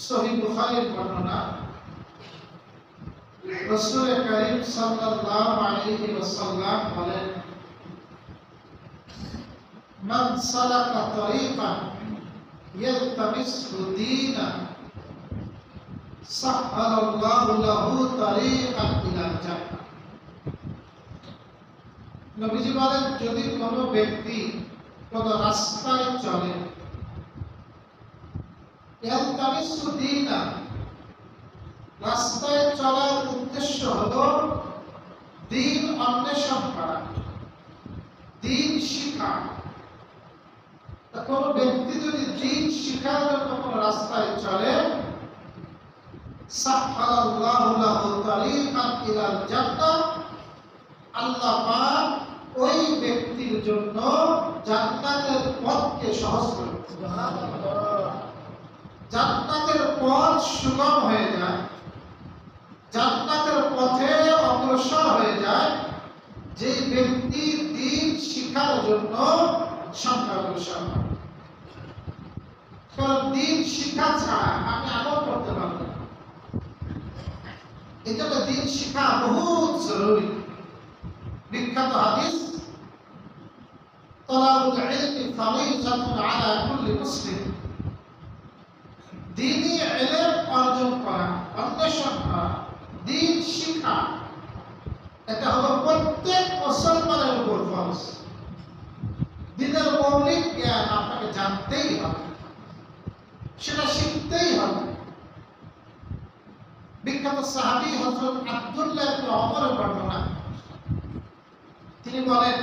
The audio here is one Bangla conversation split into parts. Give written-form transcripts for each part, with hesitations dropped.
সহিহ বুখারীর বর্ণনা, রাসূল করিম সাল্লাল্লাহু আলাইহি ওয়াসাল্লাম বলেন, মান সালাকা তরিকান ইয়ালতামিসু দীনান সাহহালাল্লাহু লাহু তরিকান ইলাল জান্নাহ। নবীজি বলেন, যদি কোনো ব্যক্তি কোনো রাস্তায় চলে, ইয়ালতামিসু দীনান, রাস্তায় চলার উদ্দেশ্য হলো দ্বীন অন্বেষণ করা, দ্বীন শিখা। কোন ব্যক্তি যদি দ্বীন শিখার জন্য কোন রাস্তায় চলে, সাহহালাল্লাহু লাহু তরিকান ইলাল জান্নাহ, আল্লাহ পাক ওই ব্যক্তির জন্য জান্নাতের পথকে সহজ করে দেন। সুবহানাল্লাহ। জান্নাতের পথ সুগম হয়ে যায়, জান্নাতের পথে অগ্রসর হয়ে যায় যে ব্যক্তি দ্বীন শিখার জন্য সংগ্রামগ্রসর হয়। কারণ দ্বীন শিক্ষা ছাড়া আমি আমল করতে পারবো না। এই জন্য দ্বীন শিক্ষা বহুত জরুরি। বিখ্যাত হাদিস, তালাবুল ইলমি ফারিজাতুন আলা কুল্লি মুসলিম, দ্বীনি ইলম অর্জন করা, অন্বেষণ করা, দ্বীন শিক্ষা, এটা হলো প্রত্যেক মুসলমানের উপর ফরজ। দ্বীনের মৌলিক জ্ঞান আপনাকে জানতেই হবে, সেটা শিখতেই হবে। বিখ্যাত সাহাবী হযরত আব্দুল্লাহ ইবনে ওমরের বর্ণনা, তিনি বলেন,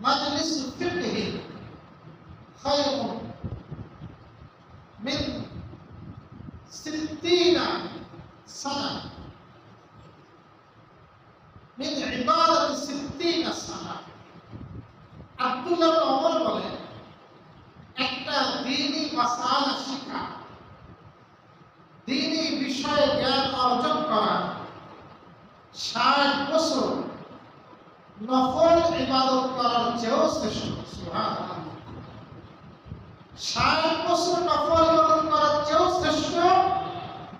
মাজলিসু ফিকহি খায়রুন মিন 60 সানা, মিন ইবাদাতি 60 সানা। আব্দুল্লাহ ইবনে ওমর বলেন, একটা দ্বীনি মাসালা শিখা, দ্বীনি বিষয়ে জ্ঞান অর্জন করা 60 বছর নফল ইবাদত করার চেয়েও শ্রেষ্ঠ। সুবহানাল্লাহ। 60 বছর নফল ইবাদত করার চেয়েও শ্রেষ্ঠ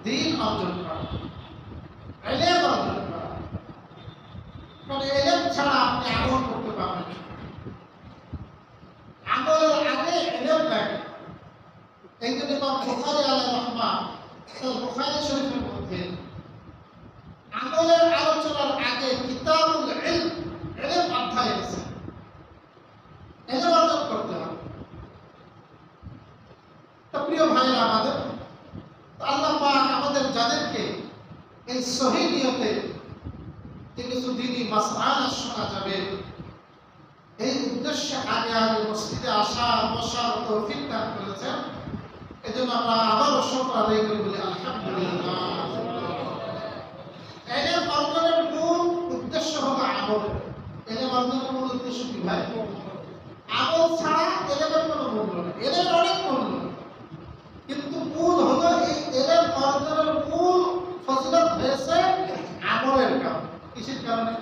দ্বীন অর্জন করা, ইলম অর্জন করা। কারণ ইলম ছাড়া আপনি আমল করতে পারবেন না। আমলের আগে ইলম লাগে। এই জন্য ইমাম বুখারী আলাইহিস রাহমাহ বুখারী শরীফের মধ্যে আমলের আলোচনার আগে কিতাবুল ইলম, ইলম অধ্যায় আছে। ইলম অর্জন করতে হবে। তো প্রিয় ভাইরা আমাদের, আল্লাহ পাক আমাদের যাদেরকে এই সহিহ নিয়তে যে কিছু দ্বীনি মাসআলা শোনা যাবে, এই উদ্দেশ্যে আগে আগে মসজিদে আসা বসার তৌফিক দান করেছেন, এজন্য আমরা আবারও শুকর আদায় করি, বলি আলহামদুলিল্লাহ। ইলম অর্জনের মূল উদ্দেশ্য হলো আমল। ইলম অর্জনের মূল উদ্দেশ্য কি ভাই? আমল ছাড়া ইলমের কোনো মূল্য নেই। ইলমের অনেক মূল্য, কিন্তু মূল হলো এই ইলম অর্জনের মূল ফজিলত হয়েছে আমলের কারণে। কিসের কারণে?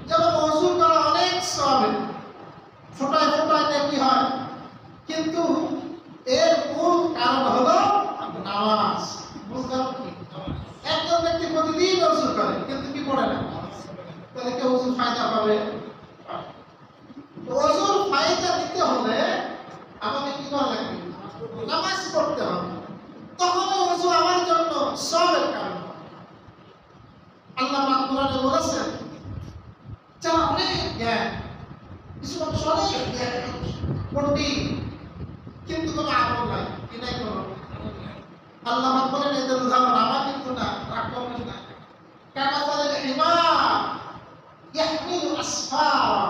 যেমন ওযু করা অনেক সওয়াব, ফোঁটায় ফোঁটায় নেকি হয়, কিন্তু এর মূল কারণ হলো নামাজ। মূল কারণ কি? একজন ব্যক্তি প্রতিদিন ওযু করে কিন্তু কি পড়ে না, তাহলে কি ওযুর ফায়দা পাবে? ওযুর ফায়দা নিতে হলে আমাকে কি করা লাগবে? নামাজ পড়তে হবে। তখন ওযু আমার জন্য সওয়াবের কারণ। আল্লাহ পাক কোরআনে বলেছেন, যারা অনেক জ্ঞান, কিছু মানুষ অনেক জ্ঞান পণ্ডিত, কিন্তু কোনো আমল নাই, কি নাই কোনো। আল্লাহ পাক বলেন, এদের উদাহরণ আমার কিন্তু না, রাগ করবেন না। কামাসালিল হিমার ইয়াহমিলু আসফারা,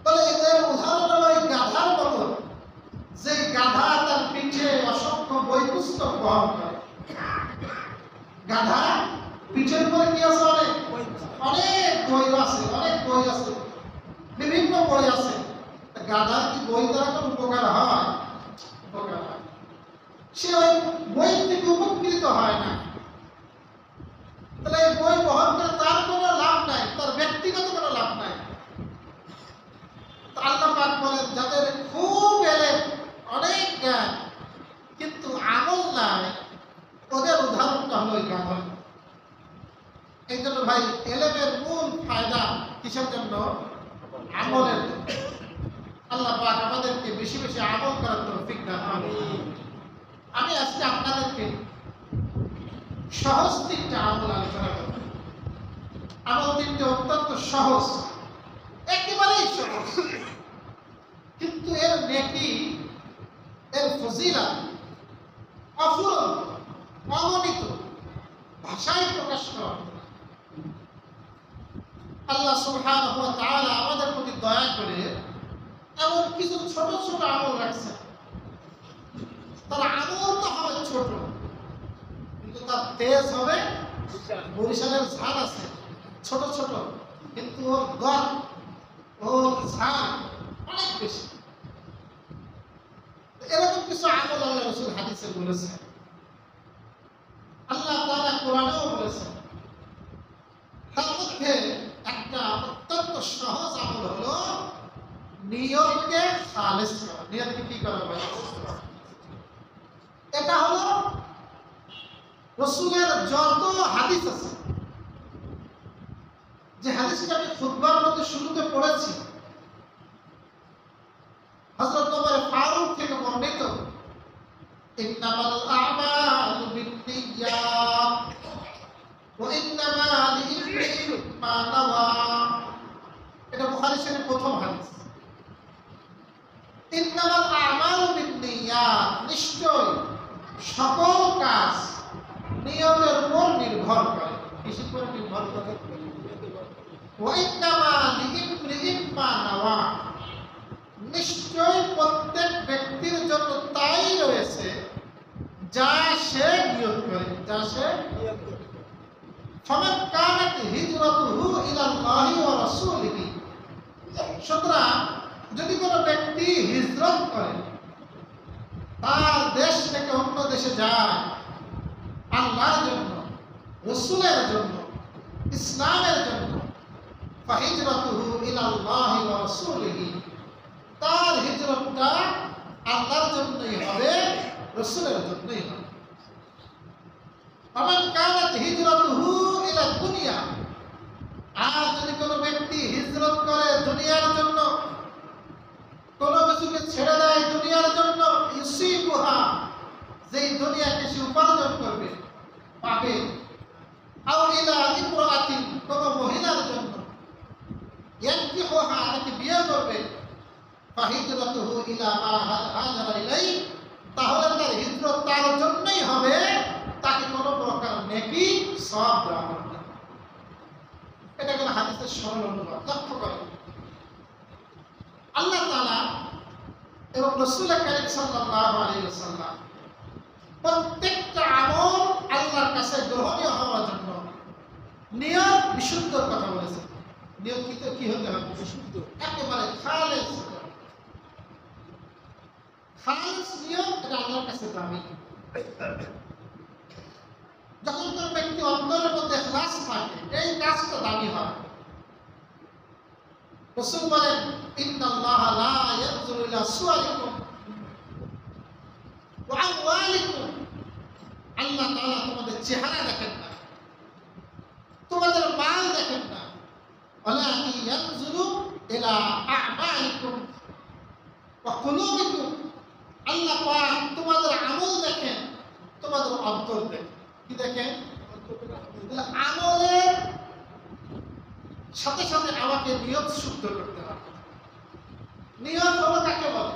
বলে এদের উদাহরণ হলো এই গাধার মতো, যে গাধা তার পিঠে অসংখ্য বই পুস্তক বহন করে। গাধা পিঠের উপরে কি আছে? অনেক বই আছে, অনেক বই আছে, বিভিন্ন বই আছে। গাধার কি বই দ্বারা কোনো উপকার হয়? উপকার হয়। সে ওই বই থেকে উপকৃত হয় না। তাহলে এই বই বহন করে তার কোনো লাভ নাই, তার ব্যক্তিগত কোনো লাভ নাই। আল্লাহ পাক বলেন, যাদের খুব ইলম, অনেক জ্ঞান, কিন্তু হলো ওই গাধা। এই জন্য ভাই এলেমের মূল ফায়দা কিসের জন্য? আমলের জন্য। আল্লাহ পাক আমাদেরকে বেশি বেশি আমল করার তৌফিক দান করুন। আমি আজকে আপনাদেরকে সহজ 3টা আমল আলোচনা করব। আমল 3টে অত্যন্ত সহজ, একেবারেই সহজ, কিন্তু এর নেকি, এর ফজিলত অফুরন্ত, অগণিত, ভাষায় প্রকাশ করা। আল্লাহ সুবহানাহু ওয়া তাআলা আমাদের প্রতি দয়া করে এমন কিছু ছোট ছোট আমল রাখছেন। তার আমল তো হবে ছোট, কিন্তু তার তেজ হবে বরিশালের ঝাল আছে, ছোট ছোট, কিন্তু ওর গড়, ওর ঝাল অনেক বেশি। এরকম কিছু আমল আল্লাহ রাসূল হাদিসে বলেছেন, আল্লাহ তাআলা কোরআনেও বলেছেন। তার মধ্যে একটা অত্যন্ত সহজ আমল হলো নিয়তকে খালেস করা। নিয়তকে কি করা হয়? এটা হলো রাসূলের যত হাদিস আছে, যে হাদিসটা আমি খুতবার মধ্যে শুরুতে পড়েছি, হযরত ওমর ফারুক থেকে বর্ণিত, ইন্নামাল আ'মালু বিন্নিয়াত ওয়া ইন্নামা লিকুল্লি মা নাওয়া। এটা বুখারী শরীফের প্রথম হাদিস। ইন্নামাল আ'মালু বিন্নিয়াত, নিশ্চয় সকল কাজ নিয়তের উপর নির্ভর করে। কিসের উপর নির্ভর করে? ওয়া ইন্নামা লিকুল্লি মা নাওয়া, নিশ্চয় প্রত্যেক ব্যক্তির জন্য তাই রয়েছে যা সে নিয়ত করে, যা সে নিয়ত করে। ফামান কানাত হিজরাতুহু ইলাল্লাহি ওয়া রাসূলিহি, সুতরাং যদি কোনো ব্যক্তি হিজরত করে, তার দেশ থেকে অন্য দেশে যায় আল্লাহর জন্য, রাসূলের জন্য, ইসলামের জন্য, ফাহিজরাতুহু ইলাল্লাহি ওয়া রাসূলিহি, তার হিজরতটা আল্লাহর জন্যই হবে, রাসূলের জন্যই হবে। ফামান কানাত হিজরাতুহু ইলা দুনিয়া, আর যদি কোনো ব্যক্তি হিজরত করে দুনিয়ার জন্য, কোনো কিছুকে ছেড়ে দেয় দুনিয়ার জন্য, ইউসিবুহা, যেই দুনিয়াকে সে উপার্জন করবে, পাবে, আও ইলা ইমরাতিন, কোনো মহিলার জন্য, ইয়ানকিহুহা, তাকে বিয়ে করবে, ফাহিজরাতুহু ইলা মা হাজারা ইলাইহি, তাহলে তার হিজরত তার জন্যই হবে, তাকে কোনো প্রকার নেকি সওয়াব দেওয়া হবে না। এটা হলো হাদিসের সরল অনুবাদ। লক্ষ্য করেন, আল্লাহ তাআলা এবং রাসূল কারীম সাল্লাল্লাহু আলাইহি ওয়াসাল্লাম প্রত্যেকটা আমল আল্লাহর কাছে গ্রহণীয় হওয়ার জন্য নিয়ত বিশুদ্ধর কথা বলেছেন। নিয়ত কি হতে হবে? বিশুদ্ধ, একেবারে খালেস। খালেস নিয়ত, এটা আল্লাহর কাছে দামি। যখন কোনো ব্যক্তি অন্তরের মধ্যে ইখলাস থাকে, এই কাজটা দামি হয়। রাসূল বলেন, ইন্নাল্লাহা লা ইয়ানজুরু ইলা সুওয়ারিকুম ওয়া আমওয়ালিকুম, আল্লাহ তাআলা তোমাদের চেহারা দেখেন না, তোমাদের মাল দেখেন না, ওয়ালাকিন ইয়ানজুরু ইলা আ'মালিকুম ওয়া কুলুবিকুম, আল্লাহ পাক তোমাদের আমল দেখেন, তোমাদের অন্তর দেখেন। কি দেখেন? আমলের সাথে সাথে আমাকে নিয়ত শুদ্ধ করতে হবে। নিয়ত হলো কাকে বলে?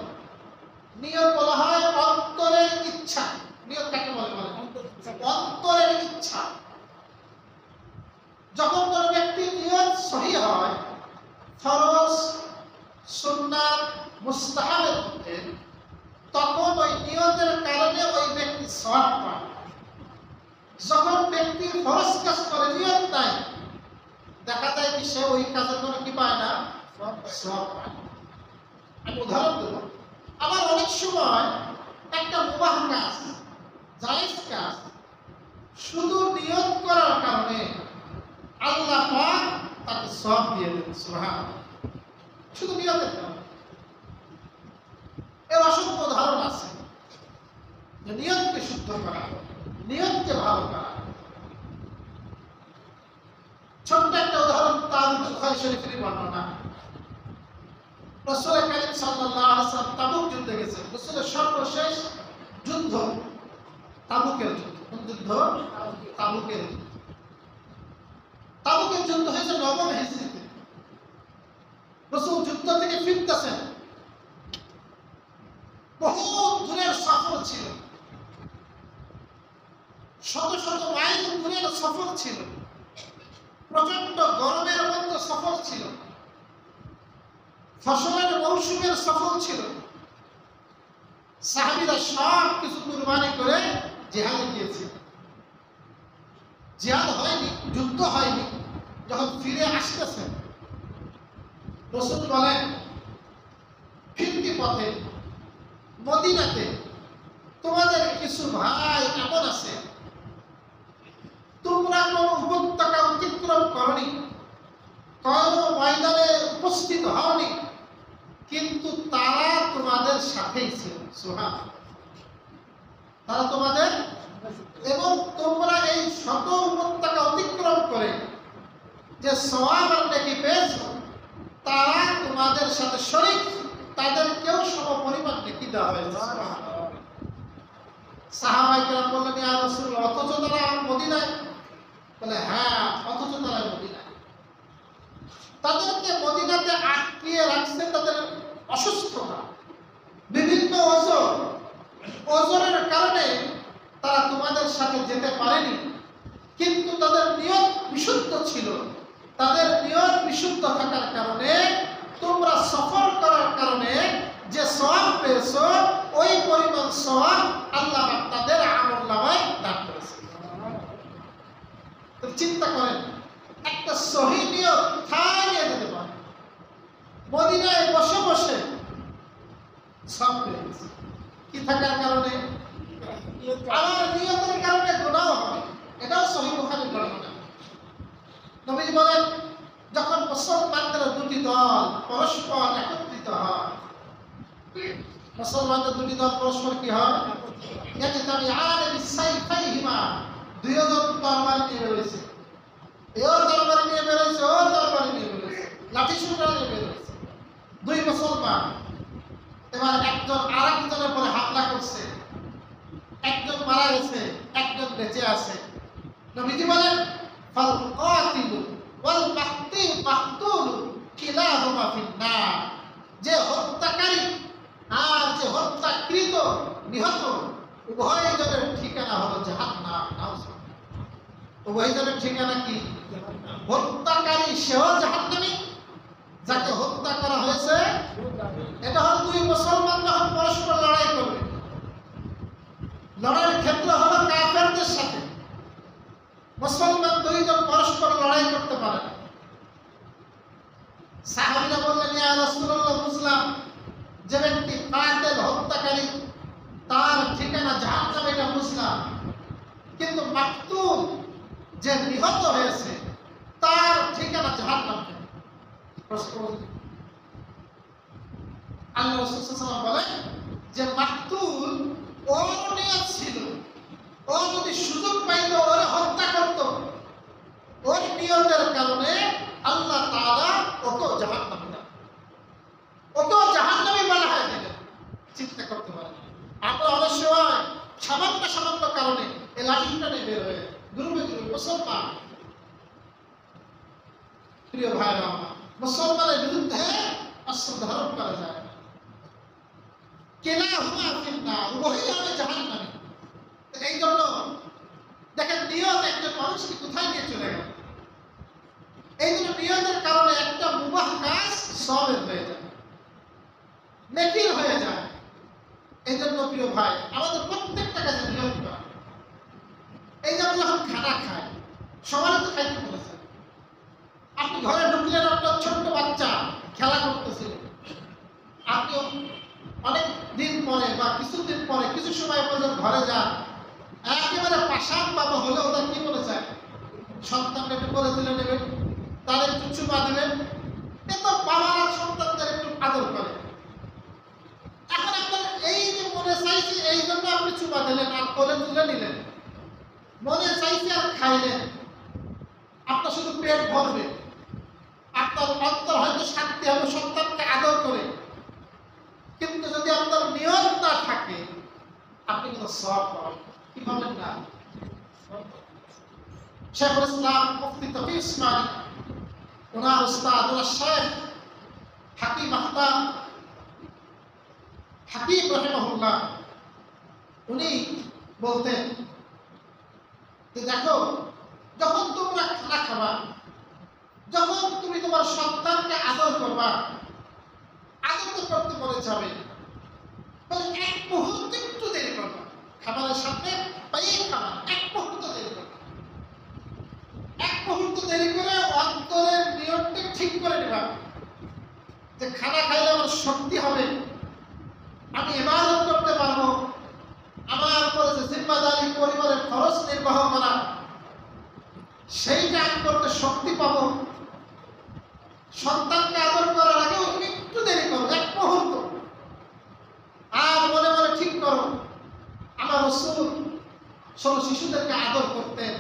নিয়ত বলা হয় অন্তরের ইচ্ছা। নিয়ত কাকে বলে? অন্তরের ইচ্ছা। যখন কোনো ব্যক্তির নিয়ত সহিহ হয়, ফরজ, সুন্নাত, মুস্তাহাবের মধ্যে, তখন ওই নিয়তের কারণে ওই ব্যক্তি সওয়াব পায়। যখন ব্যক্তি ফরজ কাজ করে, নিয়ত নাই, দেখা যায় কি সে ওই কাজের কোনো কি পায় না, সওয়াব পায়। আমি উদাহরণ দেব। আবার অনেক সময় একটা মুবাহ কাজ, জায়েজ কাজ, শুধু নিয়ত করার কারণে আল্লাহ পাক তাকে সওয়াব দিয়ে দেন। সুবহানাল্লাহ, শুধু নিয়তের কারণে। এর অসংখ্য উদাহরণ আছে যে নিয়তকে শুদ্ধ করা, নিয়তকে ভালো করা, শরীফের বর্ণনা। রাসূল কারীম সাল্লাল্লাহু আলাইহি ওয়াসাল্লাম তাবুক যুদ্ধে গেছেন। রাসূলের সর্বশেষ যুদ্ধ তাবুকের যুদ্ধ। কোন যুদ্ধ? তাবুকের যুদ্ধ। তাবুকের যুদ্ধ হয়েছে 9 হিজরিতে। রাসূল যুদ্ধ থেকে ফিরতেছেন। বহু দূরের সফর ছিল, শত শত মাইল দূরের সফর ছিল, প্রচন্ড গরমের মধ্যে সফর ছিল, ফসলের মৌসুমের সফর ছিল। সাহাবীরা সব কিছু কুরবানি করে জিহাদে গিয়েছে। জিহাদ হয়নি, যুদ্ধ হয়নি। যখন ফিরে আসতেছেন, রাসূল বলেন, ফিরতি পথে মদিনাতে তোমাদের কিছু ভাই এমন আছে, তোমরা কোন উপত্যকা অতিক্রম করনি, কোন ময়দানে উপস্থিত হওনি, কিন্তু তারা তোমাদের সাথেই ছিল। সুবহানাল্লাহ। তারা তোমাদের, এবং তোমরা এই শত উপত্যকা অতিক্রম করে যে সওয়াব আর নেকি পেয়েছো, তারা তোমাদের সাথে শরীক, তাদেরকেও সমপরিমাণ নেকি দেওয়া হয়েছে। সাহাবায়ে কেরাম বললেন, ইয়া রাসূলুল্লাহ, অথচ তারা মদিনায়? বলে, হ্যাঁ, অথচ তারা মদিনায়। তাদেরকে মদিনাতে আটকিয়ে রাখছে তাদের অসুস্থতা, বিভিন্ন ওজনের কারণে তারা তোমাদের সাথে যেতে পারেনি, কিন্তু তাদের নিয়ত বিশুদ্ধ ছিল। তাদের নিয়ত বিশুদ্ধ থাকার কারণে তোমরা সফর করার কারণে যে সওয়াব পেয়েছো, ওই পরিমাণ সওয়াব আল্লাহ তাদের আমলনামায় দান করেছে। তো চিন্তা করেন, একটা সহি নিয়ত থামিয়ে যেতে পারে, মদিনায় বসে বসে সব পেয়েছে। কি থাকার কারণে? আমার নিয়তের কারণে গুনাহ হবে। এটাও সহিহ বুখারীর বর্ণনা। নবী বলেন, যখন মুসলমানদের দুটি দল পরস্পর একত্রিত হয়, মুসলমানদের দুটি দল পরস্পর কি হয়? ইয়াজতামিআন বিসাইফাইহিমা, দুইজন তরবারি নিয়ে বেরোইছে, এও তরবারি নিয়ে বেরোইছে, ও তরবারি নিয়ে বেরোইছে, লাঠি সোটা নিয়ে বেরোইছে। দুই মুসলমান এবার একজন আরেকজনের পরে হামলা করছে, একজন মারা গেছে, একজন বেঁচে আছে। নবীজি বলেন, ফাল কাতিলু ওয়াল মাকতুল কিলাহুমা ফিন্নার, যে হত্যাকারী আর যে হত্যাকৃত নিহত উভয়জনের ঠিকানা হলো জাহান্নাম। উভয়জনের ঠিকানা কি? হত্যাকারী সেও জাহান্নামী, যাকে হত্যা করা হয়েছে। এটা হলো দুই মুসলমান যখন পরস্পর লড়াই করবে, লড়াইয়ের ক্ষেত্র হলো কাফেরদের সাথে। মুসলমান দুইজন পরস্পর লড়াই করতে পারে না। সাহাবীরা বললেন, ইয়া রাসূলুল্লাহ, বুঝলাম যে ব্যক্তি কাতিল, হত্যাকারী, তার ঠিকানা জাহান্নাম, এটা বুঝলাম, কিন্তু মাকতুল, যে নিহত হয়েছে, তার ঠিকানা জাহান্নাম। আল্লাহ রাসূল সাল্লাল্লাহু আলাইহি ওয়াসাল্লাম বলেন যে মাকতুল ওর নিয়ত ছিল, ও যদি সুযোগ পাইত ওরে হত্যা করত, ওর নিয়তের কারণে আল্লাহ তাআলা ওকে জাহান্নামে দেন, ওকে জাহান্নামে বানায় দিলেন। চিন্তা করতে পারেন, আমরা অনেক সময় সামান্য কারণে এই লাঠিটা নিয়ে বের হয়ে দুর্বে মুসলমান। প্রিয় ভাইরা, মুসলমানের বিরুদ্ধে অস্ত্র ধারণ করা যায় না। কিলাহুমা ফিন্নার, উভয়ই হবে জাহান্নামী। এই জন্য দেখেন, নিয়ত একজন মানুষকে কোথায় নিয়ে চলে গেল। এই জন্য নিয়তের কারণে একটা মুবাহ কাজ সওয়াবের হয়ে যায়, নেকির হয়ে যায়। এই জন্য প্রিয় ভাই, আমাদের প্রত্যেকটা কাজে নিয়ত করা। এই যে আমরা যখন খানা খাই, সবারই তো খাইতে বলেছে। আপনি ঘরে ঢুকলেন, আপনার ছোট্ট বাচ্চা খেলা করতেছিল, আপনি অনেক দিন পরে বা কিছুদিন পরে, কিছু সময় পর্যন্ত ঘরে যান, একেবারে পাশান বাবা হলে ওটা কি বলে চায়, সন্তানকে একটু করে তুলে নেবেন, তার একটু চুমা দেবেন। কিন্তু বাবারা সন্তানদের একটু আদর করে। এখন আপনার এই যে মনে চাইছে, এই জন্য আপনি চুমা দিলেন আর করে তুলে নিলেন, মনে চাইছে আর খাইলেন, আপনার শুধু পেট ভরবে, আপনি আপনার অন্তর হয়তো শান্তি হবে সন্তানকে আদর করে, কিন্তু যদি আপনার নিয়ত না থাকে আপনি কিন্তু সওয়াব পাবেন কি পাবেন না। শেখুল ইসলাম মুফতি তকি উসমানী ওনার উস্তাদ ওনার শেখ হাকিম আহতাব হাকিম রহিমাহুল্লাহ উনি বলতেন যে দেখো, যখন তোমরা খানা খাবা, যখন তুমি তোমার সন্তানকে আদর করবা, আদর তো করতে বলে যাবে, বলে এক মুহূর্ত একটু দেরি করবা, খাবারের সামনে পাইয়ে খাবা, এক মুহূর্ত দেরি করবা, এক মুহূর্ত দেরি করে অন্তরের নিয়মটা ঠিক করে নেবা যে খানা খাইলে আমার শক্তি হবে, আমি ইবাদত করতে পারবো, আমার উপরে যে জিম্মাদারি পরিবারের খরচ নির্বাহ করা সেইটা আমি করতে শক্তি পাবো। সন্তানকে আদর করার আগেও তুমি একটু দেরি করো, এক মুহূর্ত, আর মনে মনে ঠিক করো আমার রাসূল ছোট শিশুদেরকে আদর করতেন,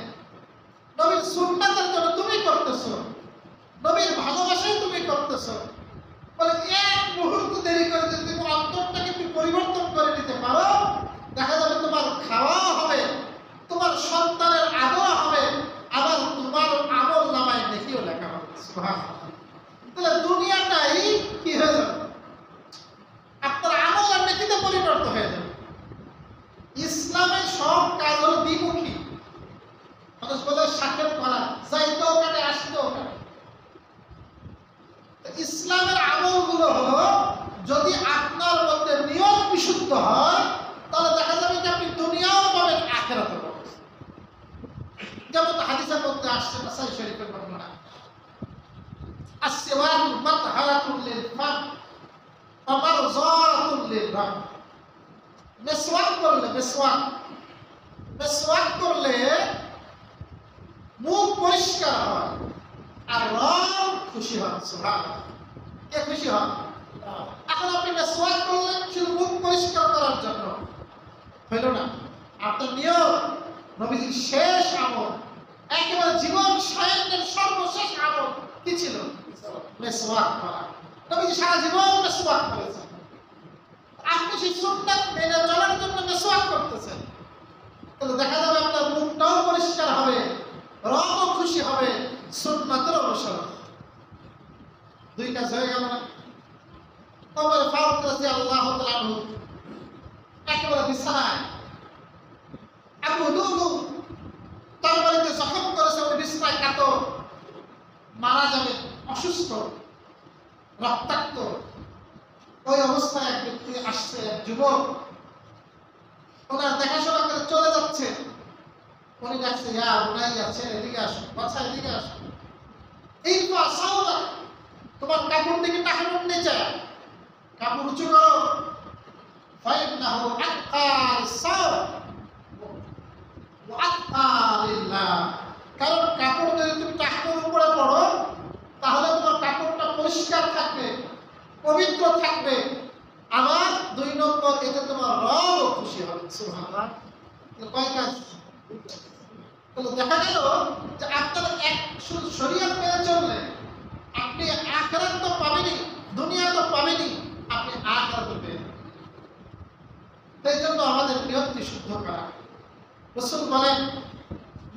নবীর সুন্নাতের জন্য তুমি করতেছো, নবীর ভালোবাসায় তুমি করতেছো, বলে এক মুহূর্ত দেরি করে যদি তুমি অন্তরটাকে তুমি পরিবর্তন করে নিতে পারো, দেখা যাবে তোমার খাওয়া হবে, তোমার সন্তানের আদর হবে, আবার তোমার আমল নামায় দেখিও লেখা হবে। সুবহানাল্লাহ। তাহলে দুনিয়াটাই কি হয়ে যাবে, আপনার আমল আর নেকিতে পরিণত হয়ে যাবে। ইসলামের সব কাজ হলো দ্বিমুখী, মানুষ বলে সাক্ষাৎ করা, যাইতেও কাটে আসতেও কাটে। ইসলামের আমলগুলো হলো যদি আপনার মধ্যে নিয়ত বিশুদ্ধ হয় তাহলে দেখা যাবে যে আপনি দুনিয়াও পাবেন আখিরাতও পাবেন। যেমন হাদিসের মধ্যে আসছে নাসাই শরীফের বর্ণনা, আসওয়াকু মাতহারাতুল লিল ফাম ওয়া মারযাতুল লিল রাব। মিসওয়াক করলে মিসওয়াক করলে মুখ পরিষ্কার হয় আর রব খুশি হয়। সুবহানাল্লাহ। কে খুশি হয়? এখন আপনি মিসওয়াক করলেন শুধু মুখ পরিষ্কার করার জন্য, হইল না। আপনার নিয়ত নবীজির শেষ আমল, একেবারে জীবন সায়নের সর্বশেষ আমল কি ছিল? মিসওয়াক করা। নবীজি সারা জীবন মিসওয়াক করেছেন, আপনি সেই সুন্নাত মেনে চলার জন্য মিসওয়াক করতেছেন, তাহলে দেখা যাবে আপনার মুখটাও পরিষ্কার হবে, রবও খুশি হবে, সুন্নাতের অনুসরণ। দুই কাজ হয়ে গেল না? ওমর ফারুক রাদিয়াল্লাহু তাআলা আনহু একেবারে বিছানায়, আবু লুলু তার বাড়িতে জখম করেছে, উনি বিছানায় কাতর, মারা যাবে, অসুস্থ, রক্তাক্ত। ওই অবস্থায় এক ব্যক্তি আসছে, এক যুবক, ওনার দেখাশোনা করে চলে যাচ্ছে। উনি ডাকছে, ইয়া বুনাইয়া, ছেলে এদিকে আসো, বাচ্চা এদিকে আসো, এই তো আসাওলা, তোমার কাপড় দিকে টাকানোর নিচে কাপড় উঁচু করো, ফাইন্নাহু আতকাল সাও ওয়া আতকালিল্লাহ। কারণ কাপড় যদি তুমি টাকানোর উপরে পড়ো তাহলে তোমার কাপড়টা পরিষ্কার থাকবে, পবিত্র থাকবে, আমার দুই নম্বর এতে তোমার রব খুশি হবে। সুবহানাল্লাহ। কয় কাজ? দেখা গেল যে আপনার এক শরীয়ত মেনে চললে আপনি আখিরাত তো পাবেনই, দুনিয়া তো পাবেনই, আপনি আখিরাত পেয়ে যাবেন। তাই জন্য আমাদের নিয়তকে শুদ্ধ করা। রাসূল বলেন,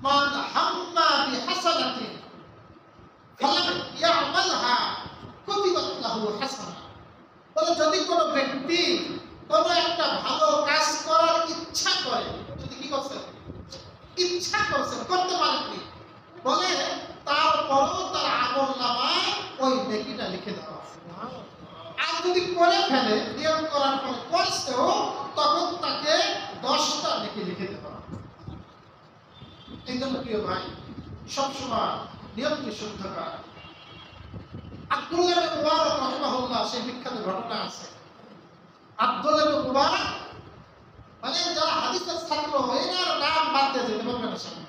মান হাম্মা বিহাসানাতিন ফালাম ইয়ামালহা কুতিবাত লাহু হাসানাহ। বলে যদি কোনো ব্যক্তি কোনো একটা ভালো কাজ করার ইচ্ছা করে, যদি কি করছেন? ইচ্ছা করছেন, করতে পারেননি, বলে তারপরও তার আমল নামায় ওই নেকিটা লিখে দেওয়া আছে। আর যদি করে ফেলে, নিয়ম করার পরে করছেও, তখন তাকে 10টা নেকি লিখে দেওয়া। এই জন্য প্রিয় ভাই, সবসময় নিয়মকে শুদ্ধ করা। আব্দুল্লাহ ইবনে মুবারক রাহিমাহুল্লাহ, সেই বিখ্যাত ঘটনা আছে। আব্দুল্লাহ ইবনে মুবারক মানে যারা হাদিসের ছাত্র, এনার নাম বাদ দিয়ে যেতে পারবেন না। সামনে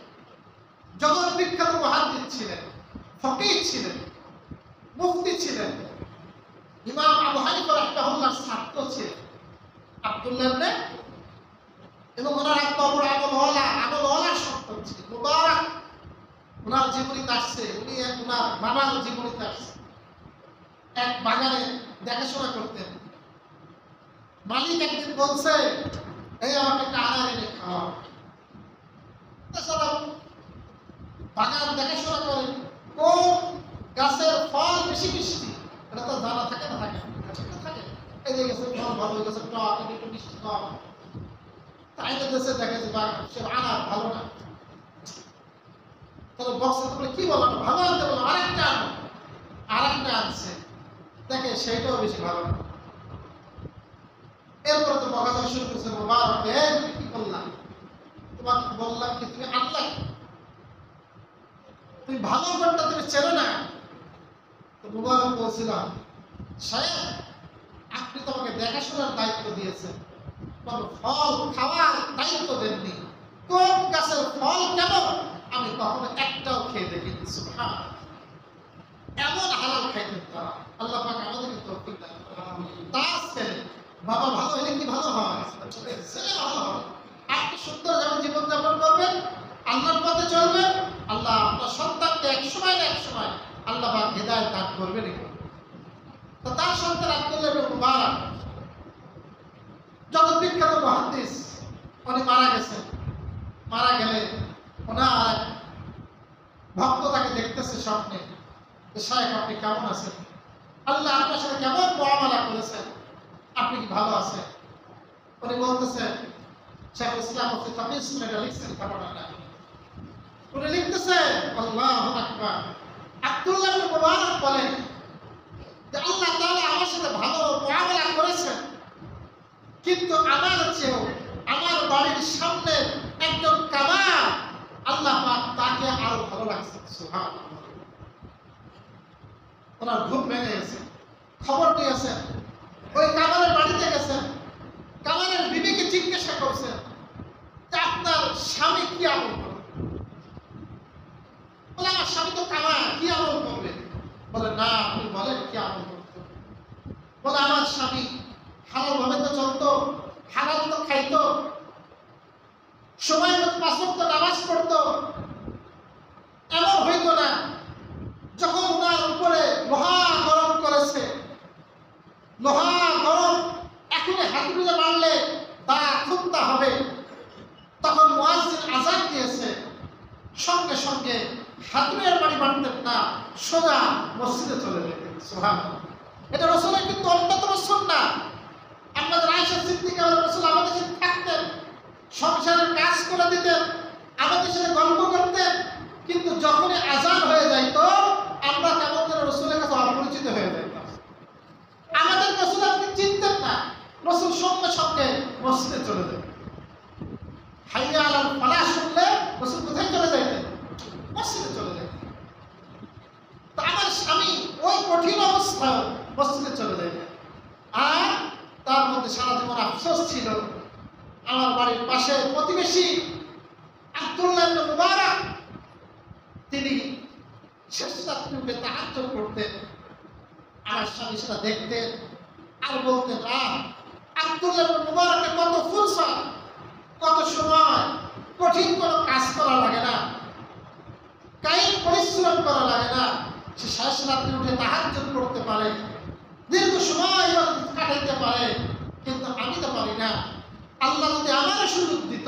জগৎ বিখ্যাত মুহাদ্দিস ছিলেন, ফকিহ ছিলেন, মুফতি ছিলেন, ইমাম আবু হানিফা রাহিমাহুল্লাহর ছাত্র ছিলেন আব্দুল্লাহ ইবনে, এবং ওনার আব্বা বড় আমলওয়ালা সন্তান ছিলেন। মুবারক ওনার জীবনীতে আসছে, উনি ওনার বাবার জীবনীতে আসছে এক বাগানে দেখাশোনা করতেন। মালিক একদিন বলছে, এই আমাকে একটা আনার এনে খাওয়া। তাছাড়া বাগান দেখাশোনা করে কোন গাছের ফল বেশি মিষ্টি এটা তো জানা থাকে না, থাকে এই যে গাছের ফল ভালো, এই গাছের টক একটু মিষ্টি কম, তাই তো দেশে দেখে যে সে আনার ভালো না। তাহলে বক্সে তোমরা কি বলো, ভালো আনতে বলো, আরেকটা আনো, আরেকটা আনছে, দেখে সেইটাও বেশি ভালো না। এরপরে তো বকা শুরু করছে, বাবা তুমি কি করলাম, তোমাকে বললাম কি তুমি আনলা কি, তুমি ভালো কোনটা তুমি চেনো না। তো মুবারক বলছিলাম, সাহেব আপনি তো আমাকে দেখাশোনার দায়িত্ব দিয়েছেন, কোন ফল খাওয়ার দায়িত্ব দেননি, কোন গাছের ফল কেমন আমি কখনো একটাও খেয়ে দেখিনি। সুবহানাল্লাহ, এমন হালাল খাইতেন তারা। আল্লাহ পাক আমাদেরকে তৌফিক দান করুন। তার ছেলে বাবা ভালো হলে কি ভালো হয়, ছেলে ভালো হয়, আপনি সুন্দর যেমন জীবনযাপন করবেন, আল্লাহর পথে চলবেন, আল্লাহ আপনার সন্তানকে এক সময় না এক সময় আল্লাহ পাক হেদায়েত দান করবেন। তো তার সন্তান আব্দুল্লাহ ইবনে মুবারক জগৎ বিখ্যাত মুহাদ্দিস, উনি মারা গেছেন। মারা গেলে ওনার ভক্ত তাকে দেখতেছে স্বপ্নে, শায়েখ আপনি কেমন আছেন, আল্লাহ আপনার সাথে কেমন মুআমালা করেছেন, আপনি কি ভালো আছেন? উনি বলতেছেন, শেখ ইসলাম মুফতি তাকিস এটা লিখছেন ঘটনাটা, উনি লিখতেছেন আল্লাহু আকবার, আব্দুল্লাহ ইবনে মুবারক বলেন যে আল্লাহ তাআলা আমার সাথে ভালো মুআমালা করেছেন, কিন্তু আমার চেয়েও আমার বাড়ির সামনে একজন কামার আল্লাহ পাক তাকে আরো ভালো লাগছে। সুবহানাল্লাহ, ওনার ঘুম ভেঙে গেছে, খবর নিয়েছেন, ওই কামারের বাড়িতে গেছেন, কামারের বিবিকে জিজ্ঞাসা করছেন যে আপনার স্বামী কি আমল করে? বলে আমার স্বামী তো কামার, কি আমল করবে? বলে না, আপনি বলেন কি আমল করতো? বলে আমার স্বামী হালাল ভাবে তো চলতো, হালাল তো খাইতো, সময় মতো 5 ওয়াক্ত নামাজ পড়তো, এমন হইতো না যখন ওনার উপরে লোহা গরম করেছে, লোহা গরম এখনই হাতুড়িতে মারলে তা খুঁততে হবে, তখন মুয়াজ্জিন আযান দিয়েছে, সঙ্গে সঙ্গে হাতুড়ির বাড়ি মারতেন না, সোজা মসজিদে চলে যেতেন। সুবহানাল্লাহ, এটা রাসূলের কিন্তু অন্যতম সুন্নাহ। আমাদের আয়েশা সিদ্দিকা রাসূল আমাদের সাথে থাকতেন, সংসারের কাজ করে দিতেন, আমাদের সাথে গল্প করতেন, কিন্তু যখনই আযান হয়ে যাইত আমরা কেমন যেন রাসূলের কাছে অপরিচিত হয়ে যাইতাম। আমাদের রাসূল আপনি চিনতেন না, রাসূল সঙ্গে সঙ্গে মসজিদে চলে যেতেন। হাইয়া আলাল ফালাহ শুনলে রাসূল কোথায় চলে যাইতেন? মসজিদে চলে যেতেন। তো আমার স্বামী ওই কঠিন অবস্থায় মসজিদে চলে যাইতেন, আর তার মধ্যে সারা জীবন আফসোস ছিল, আমার বাড়ির পাশে প্রতিবেশী আব্দুল্লাহ ইবনে মুবারক তিনি শেষ রাত্রে উঠে তাহাজ্জুদ করতেন, আমার স্বামী সেটা দেখতেন আর বলতেন, আব্দুল্লাহ ইবনে মুবারকের কত ফুরসত, কত সময়, কঠিন কোনো কাজ করা লাগে না, কায়িক পরিশ্রম করা লাগে না, সে শেষ রাত্রে উঠে তাহাজ্জুদ করতে পারে, দীর্ঘ সময় ইবাদত কাটাইতে পারে, কিন্তু আমি তো পারি না। আল্লাহ যদি আমার সুযোগ দিত,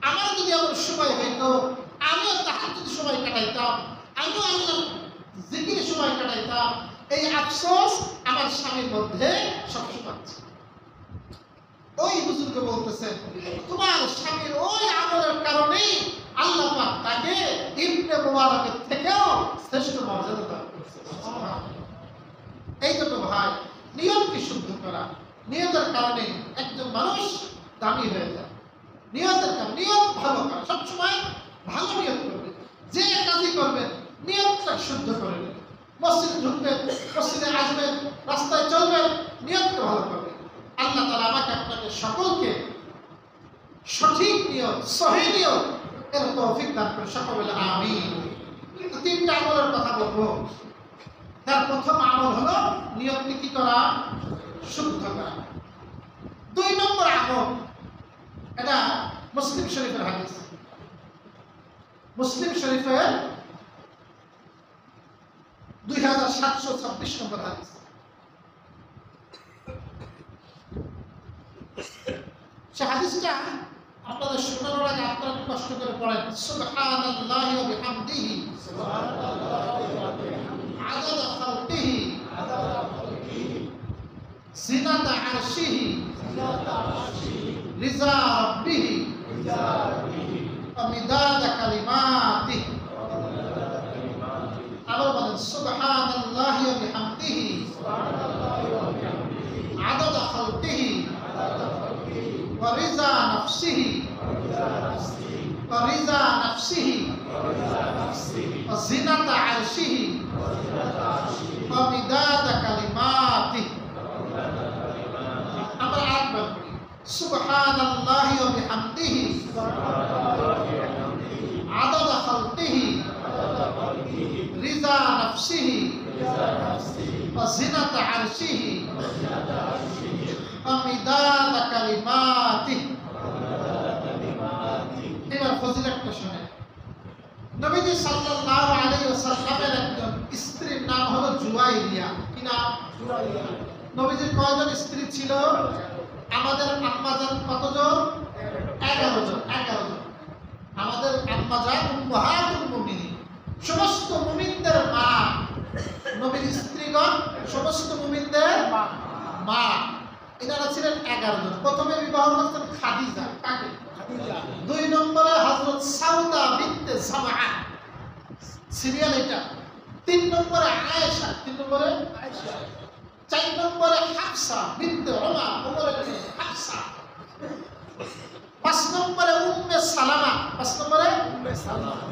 আমার যদি এমন সময় হইতো, আমিও তাহাজ্জুদ সময় কাটাইতাম, আমিও আল্লাহর জিকিরে সময় কাটাইতাম। এই আফসোস আমার স্বামীর মধ্যে সবসময় আছে। ওই বুজুর্গ বলতেছেন, তোমার স্বামীর ওই আমলের কারণেই আল্লাহ পাক তাকে ইবনে মুবারকের থেকেও শ্রেষ্ঠ মর্যাদা দান করেছে। এই জন্য ভাই, নিয়তকে শুদ্ধ করা, নিয়তের কারণে একজন মানুষ দামি হয়ে যায়। নিয়তের কারণে, নিয়ত ভালো করা, সবসময় ভালো নিয়ত করবে, যে কাজই করবেন নিয়তটা শুদ্ধ করে নেবেন। মসজিদে ঢুকবেন, মসজিদে আসবেন, রাস্তায় চলবেন, নিয়তটা ভালো করবেন। আল্লাহ তাআলা আমাকে আপনাদের সকলকে সঠিক নিয়ত, সহিহ নিয়ত এর তৌফিক দান করে, সকলে বলে আমিন। কিন্তু 3টা আমলের কথা বলবো। তার প্রথম আমল হলো নিয়তকে কি করা? শুদ্ধ করা। 2 নম্বর আমল, এটা মুসলিম শরীফের হাদিস, মুসলিম শরীফের 2726 নম্বর হাদিস। সে হাদিসটা আপনাদের শোনানোর আগে আপনারা কষ্ট করে পড়েন। সুবহানাল্লাহি ওয়া বিহামদিহি আদাদা খালকিহি জিনাতা আরশিহি রিজা রাব্বিহি ওয়া মিদাদা কালিমাতিহি। আবার বলেন সুবহানাল্লাহি ওয়া বিহামদিহি আদাদা খালকিহি ওয়া রিজা নাফসিহি ورضا نفسه وزنة عرشه ومداد كلماته. আমরা আরেকবার পড়ি সুবহানাল্লাহি ওয়া বিহামদিহি আদাদা খালকিহি রিজা নাফসিহি ওয়া জিনাতা আরশিহি ওয়া মিদাদা কালিমাতিহি। এবার ফজিলতটা শুনে। নবীজি সাল্লাল্লাহু আলাইহি ওয়াসাল্লামের একজন স্ত্রীর নাম হলো জুয়াইরিয়া। কি নাম? জুয়াইরিয়া। নবীজির কয়জন স্ত্রী ছিল? আমাদের আম্মাজান কতজন? 11 জন। 11 জন। আমাদের আম্মাজান উম্মাহাতুল মুমিনিন, সমস্ত মুমিনদের মা। নবীর স্ত্রীগণ সমস্ত মুমিনদের মা। এনারা ছিলেন 11 জন। প্রথমে বিবাহ করেছেন খাদিজা। কাকে? খাদিজা। 2 নম্বরে হযরত সাউদা বিনতে জামআ, সিরিয়াল এটা। 3 নম্বরে আয়েশা। 3 নম্বরে আয়েশা। 4 নম্বরে হাফসা বিনতে উমর, উমরের মেয়ে হাফসা। 5 নম্বরে উম্মে সালামা। 5 নম্বরে উম্মে সালামা।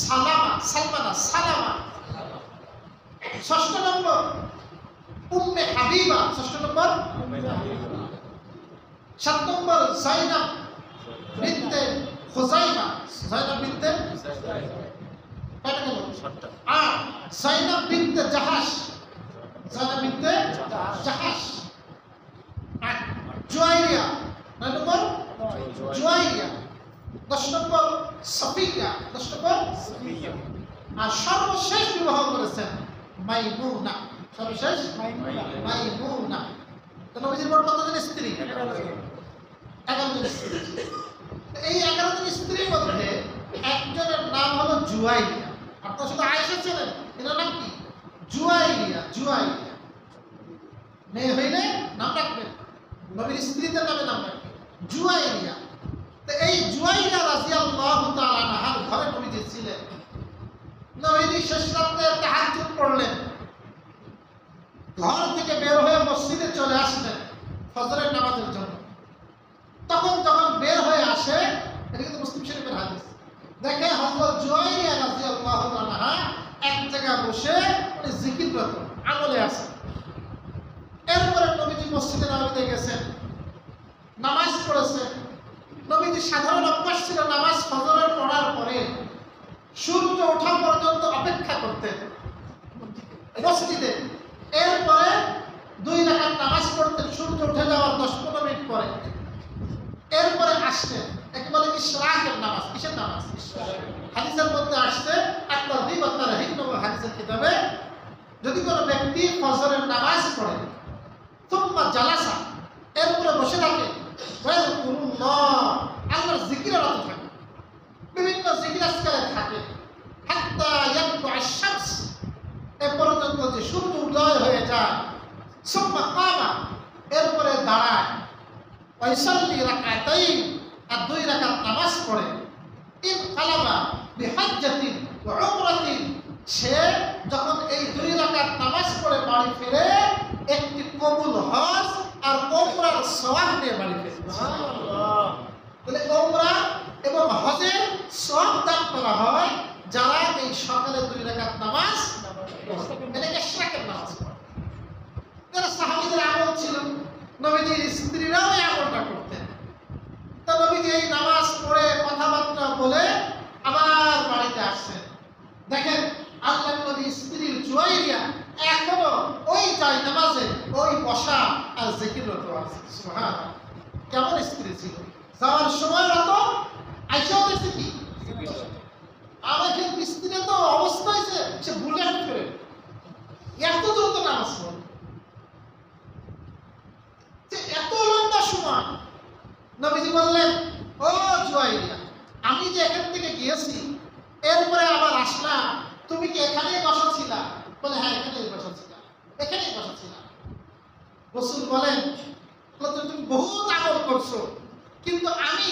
সালামা। 6 নম্বর উম্মে হাবিবা। 6 নম্বর উম্মে হাবিবা। 7 নম্বর যায়েনব বিনতে খুজাইমা। যায়েনব বিনতে কয়টা গেল? 7টা। যায়েনব বিনতে জাহাশ। যায়েনব বিনতে জাহাশ। জুয়াইরিয়া 9 নম্বর জুয়াইরিয়া। 10 নম্বর সাফিয়া। 10 নম্বর সাফিয়া। আর সর্বশেষ বিবাহ করেছেন মাইমুনা। সর্বশেষ মাইমুনা। তো নবীজির মোট কতজন স্ত্রী? 11 জন স্ত্রী। এই 11 জন স্ত্রীর মধ্যে একজনের নাম হলো জুয়াইরিয়া। আপনারা শুধু আয়েশা ছিলেন, এর নাম কি? জুয়াইরিয়া। জুয়াইরিয়া মেয়ে হইলে নাম রাখবেন, নবীর স্ত্রীদের নামে নাম রাখবেন জুয়াইরিয়া। তো এই জুয়াইরিয়া রাদিয়াল্লাহু তাআলা আনহার ঘরে নবীজি ছিলেন। নবীজি শেষ রাতে তাহাজ্জুদ পড়লেন, ঘর থেকে বের হয়ে মসজিদে চলে আসলেন ফজরের নামাজের জন্য। যখন বের হয়ে আসে, এটা কিন্তু মুসলিম শরীফের হাদিস, দেখে হযরত জুয়াইরিয়া রাদিয়াল্লাহু আনহা এক জায়গায় বসে জিকিররত আমলে আছে। এরপরে নবীজি মসজিদে নববীতে গেছেন, নামাজ পড়েছেন। নবীজি সাধারণ অভ্যাস ছিল নামাজ ফজরের পড়ার পরে সূর্য ওঠা পর্যন্ত অপেক্ষা করতেন মসজিদে। এরপরে 2 রাকাত নামাজ পড়তেন সূর্য উঠে যাওয়ার 10-15 মিনিট পরে। এরপরে আসতেন, একে বলে ইশরাকের নামাজ। কিসের নামাজ? হাদিসের মধ্যে আসছে আত-তারগীব ওয়া তারহীব নামক হাদিসের কিতাবে, যদি কোনো ব্যক্তি ফজরের নামাজ পড়ে সুম্মা জালাসা, এরপরে বসে থাকে, আল্লাহর জিকিরে রত থাকে, বিভিন্ন জিকির আজকালে থাকে, হাত্তা ইয়াতলু আশ-শামস, এ পর্যন্ত যে সূর্য উদয় হয়ে যায়। সুম্মা কামা, এরপরে দাঁড়ায়, ওয়াইসাল্লি রাকাতাইন, আর 2 রাকাত নামাজ পড়ে। ইন কালাবা বিহাজ্জাতিন ওয়া উমরাতিন, সে যখন এই 2 রাকাত নামাজ পড়ে বাড়ি ফিরে, একটি কবুল হজ আর উমরার সওয়াব নিয়ে বাড়ি ফিরে। সুবহানাল্লাহ। তাহলে উমরা এবং হজের সওয়াব দান করা হয় যারা এই সকালে 2 রাকাত নামাজ পড়ে, এটা ইশরাকের নামাজ পড়ে। যারা সাহাবীদের আমল ছিল, নবীজির স্ত্রীরাও এই আমলটা করতেন। তো নবীজি এই নামাজ পড়ে কথাবার্তা বলে আবার বাড়িতে আসছেন। দেখেন আল্লাহর নবী স্ত্রীর জুয়াইরিয়া এখনো ওই যায় নামাজে ওই বসা আর জিকিররত আছে। সুবহানাল্লাহ। কেমন স্ত্রী ছিল! যাওয়ার সময় রত, আইসাও দেখছে কি আমাকে স্ত্রী তো অবস্থা হয়েছে, সে বুলেট করে এত দ্রুত নামাজ পড়ে, এত লম্বা সময় নবীজি বললেন, ও জুয়াইরিয়া, আমি যে এখান থেকে গিয়েছি এরপরে আবার আসলাম, তুমি কি এখানেই বসা ছিলা? বলে, হ্যাঁ এখানেই বসা ছিলাম, এখানেই বসা ছিলাম। রাসূল বলেন, তুমি বহুত আমল করছো, কিন্তু আমি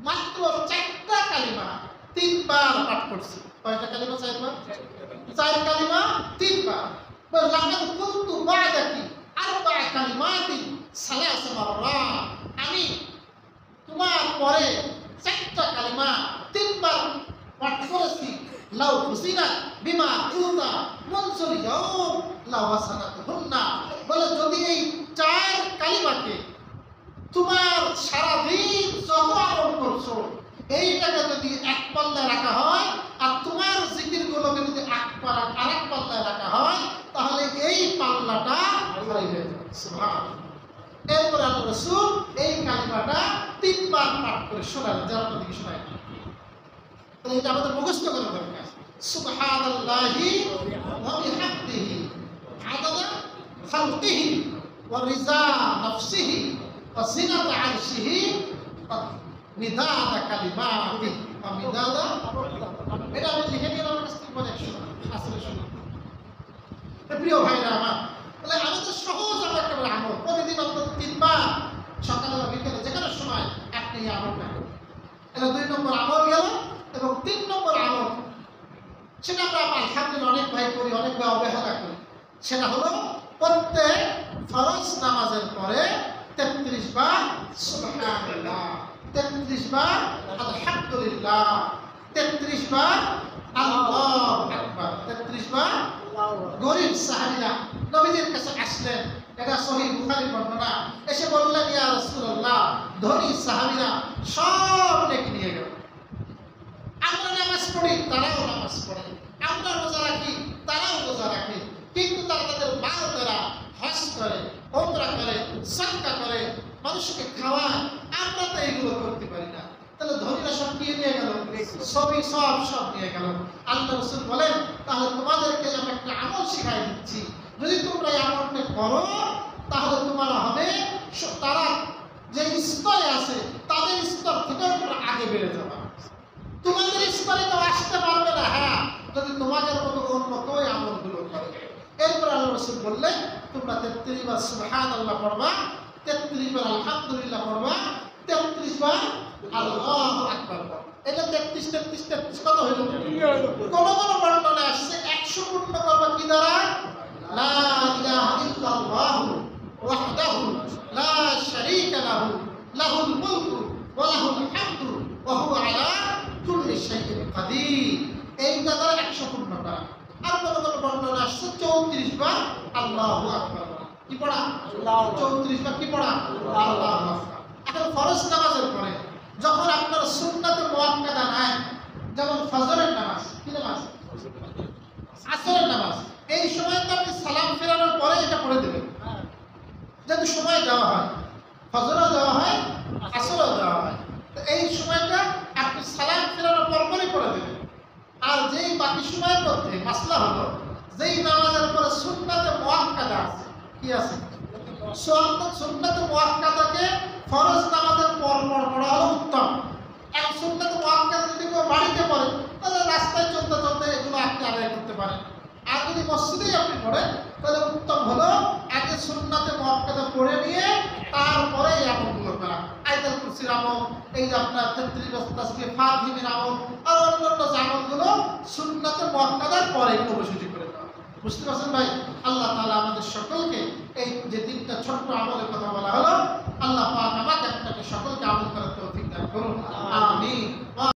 মাত্র 4টা কালিমা 3বার পাঠ করছি। কয়টা কালিমা? 4বার। 4 কালিমা 3বার। বলে, লাকাদ কুনতু বা'দাকি 4 কালিমাতিন 3 মাররাত। আমি তোমার পরে 4টা কালিমা 3বার পাঠ করেছি। লাউ হুসিনা বিমা কুতা মুনসুল ইয়াউম লাউ হাসানাতুহুন্না। বলে, যদি এই 4 কালিমাকে তোমার সারাদিন যত আমল করছো এইটাকে যদি এক পাল্লায় রাখা হয় আর তোমার জিকির গুলোকে যদি আরেক পাল্লায় রাখা হয়, তাহলে এই পাল্লাটা ভারী হয়ে যাবে। সুবহানাল্লাহ। এরপরে আল্লাহ রাসূল এই কালিমাটা 3বার পাঠ করে শোনালেন, যারা আপনাদেরকে শোনায়। তাহলে এটা আমাদের মুখস্থ করা দরকার। সুবহানাল্লাহি ওয়া বিহামদিহি আদাদা খালকিহি ওয়া রিজা নাফসিহি ওয়া জিনাতা আরশিহি ওয়া মিদাদা কালিমাতিহি ওয়া মিদাদা। এটা আমি লিখে নিয়ে আমার কাছ থেকে অনেক শোনা আসলে শোনা। প্রিয় ভাইরা আমার, তাহলে আমাদের সহজ আমার কেবল আমল প্রতিদিন অন্তত 3বার সকালে বা বিকেলে যে কোনো সময় আপনি এই আমলটা করুন। এটা 2 নম্বর আমল গেল। এবং 3 নম্বর আমল, সেটা আমরা আলহামদুলিল্লাহ অনেক ভাই করি, অনেক ভাই অবহেলা করি। সেটা হলো প্রত্যেক ফরজ নামাজের পরে 33 বার সুবহানাল্লাহ, 33 বার আলহামদুলিল্লাহ, 33 বার আল্লাহু আকবার, 33 বার। গরীব সাহাবীরা নবীজির কাছে আসলেন, এটা সহিহ বুখারীর বর্ণনা। এসে বললেন, ইয়া রাসূলুল্লাহ, ধনী সাহাবীরা সব নেকি নিয়ে গেল। আমরা নামাজ পড়ি, তারাও নামাজ পড়ে, আমরা রোজা রাখি, তারাও রোজা রাখে, কিন্তু তারা তাদের মাল দ্বারা হজ করে, ওমরা করে, সাদকা করে, মানুষকে খাওয়ায়। আমরা তো এগুলো করতে পারি না। তাহলে ধনীরা সব কি নিয়ে গেল? সব নিয়ে গেল। আল্লাহ রাসূল বলেন, তাহলে তোমাদেরকে আমি একটা আমল শিখাই দিচ্ছি, যদি তোমরা এই আমলটা করো তাহলে তোমার হবে তারা যে স্তরে আছে তাদের স্তর থেকে তোমরা আগে বেড়ে যাবে। তোমাদের স্তরে তো আসতে পারবে না, হ্যাঁ, যদি তোমাদের মতো অন্য কেউ আমলগুলো করে। এরপর আল্লাহ রাসূল বললেন, তোমরা 33 বার সুবহানাল্লাহ পড়বা, 33 বার আলহামদুলিল্লাহ পড়বা, 33 বার আল্লাহু আকবার পড়বা। এটা 33 কত হইল? কোন কোন বর্ণনায় আসছে 100 পূর্ণ করবা কি দ্বারা? লা ইলাহা ইল্লাল্লাহু ওয়াহদাহু লা শারীকা লাহু লাহুল মুলকু ওয়া লাহুল হামদু ওয়া হুয়া আলা কুল্লি শাইইন কাদির। এইটা দ্বারা 100 পূর্ণ করা। আর কোন কোন বর্ণনা আসছে 34 বার আল্লাহু আকবার। কি পড়া? 34 বার কি পড়া? আল্লাহু আকবার। এখন ফরজ নামাজের পরে যখন আপনার সুন্নাতে মুআক্কাদা নাই, যেমন ফজরের নামাজ, কি নামাজ? আসরের নামাজ, এই সময় তো আপনি সালাম ফেরানোর পরে এটা পড়ে দেবেন, যদি সময় দেওয়া হয়, ফজরও দেওয়া হয়, আসরও দেওয়া হয়, তো এই সময়টা আপনি সালাম ফেরানোর পরপরই পড়ে দেবেন। আর যেই বাকি সময়ের মধ্যে মাসলা হলো, যেই নামাজের পরে সুন্নাতে মুআক্কাদা আছে, কি আছে? সুন্নাতে মুআক্কাদাকে ফরজ নামাজের পর পড়া হলো উত্তম। এক সুন্নাতে মুআক্কাদা যদি কেউ বাড়িতে পড়ে, তাহলে রাস্তায় চলতে চলতে এগুলো আপনি আদায় করতে পারেন। আর যদি মসজিদেই আপনি পড়েন, তাহলে উত্তম হলো আগে সুন্নাতে মুআক্কাদা পড়ে নিয়ে তারপরে এই আমলগুলো করা। আয়াতুল কুরসির আমল, এই যে আপনার 33 তাসবিহ ফাতিমের আমল, আর অন্যান্য যে আমলগুলো সুন্নাতে মুআক্কাদার পরে এগুলো বসে করে দেওয়া। বুঝতে পারছেন ভাই? আল্লাহ তাআলা আমাদের সকলকে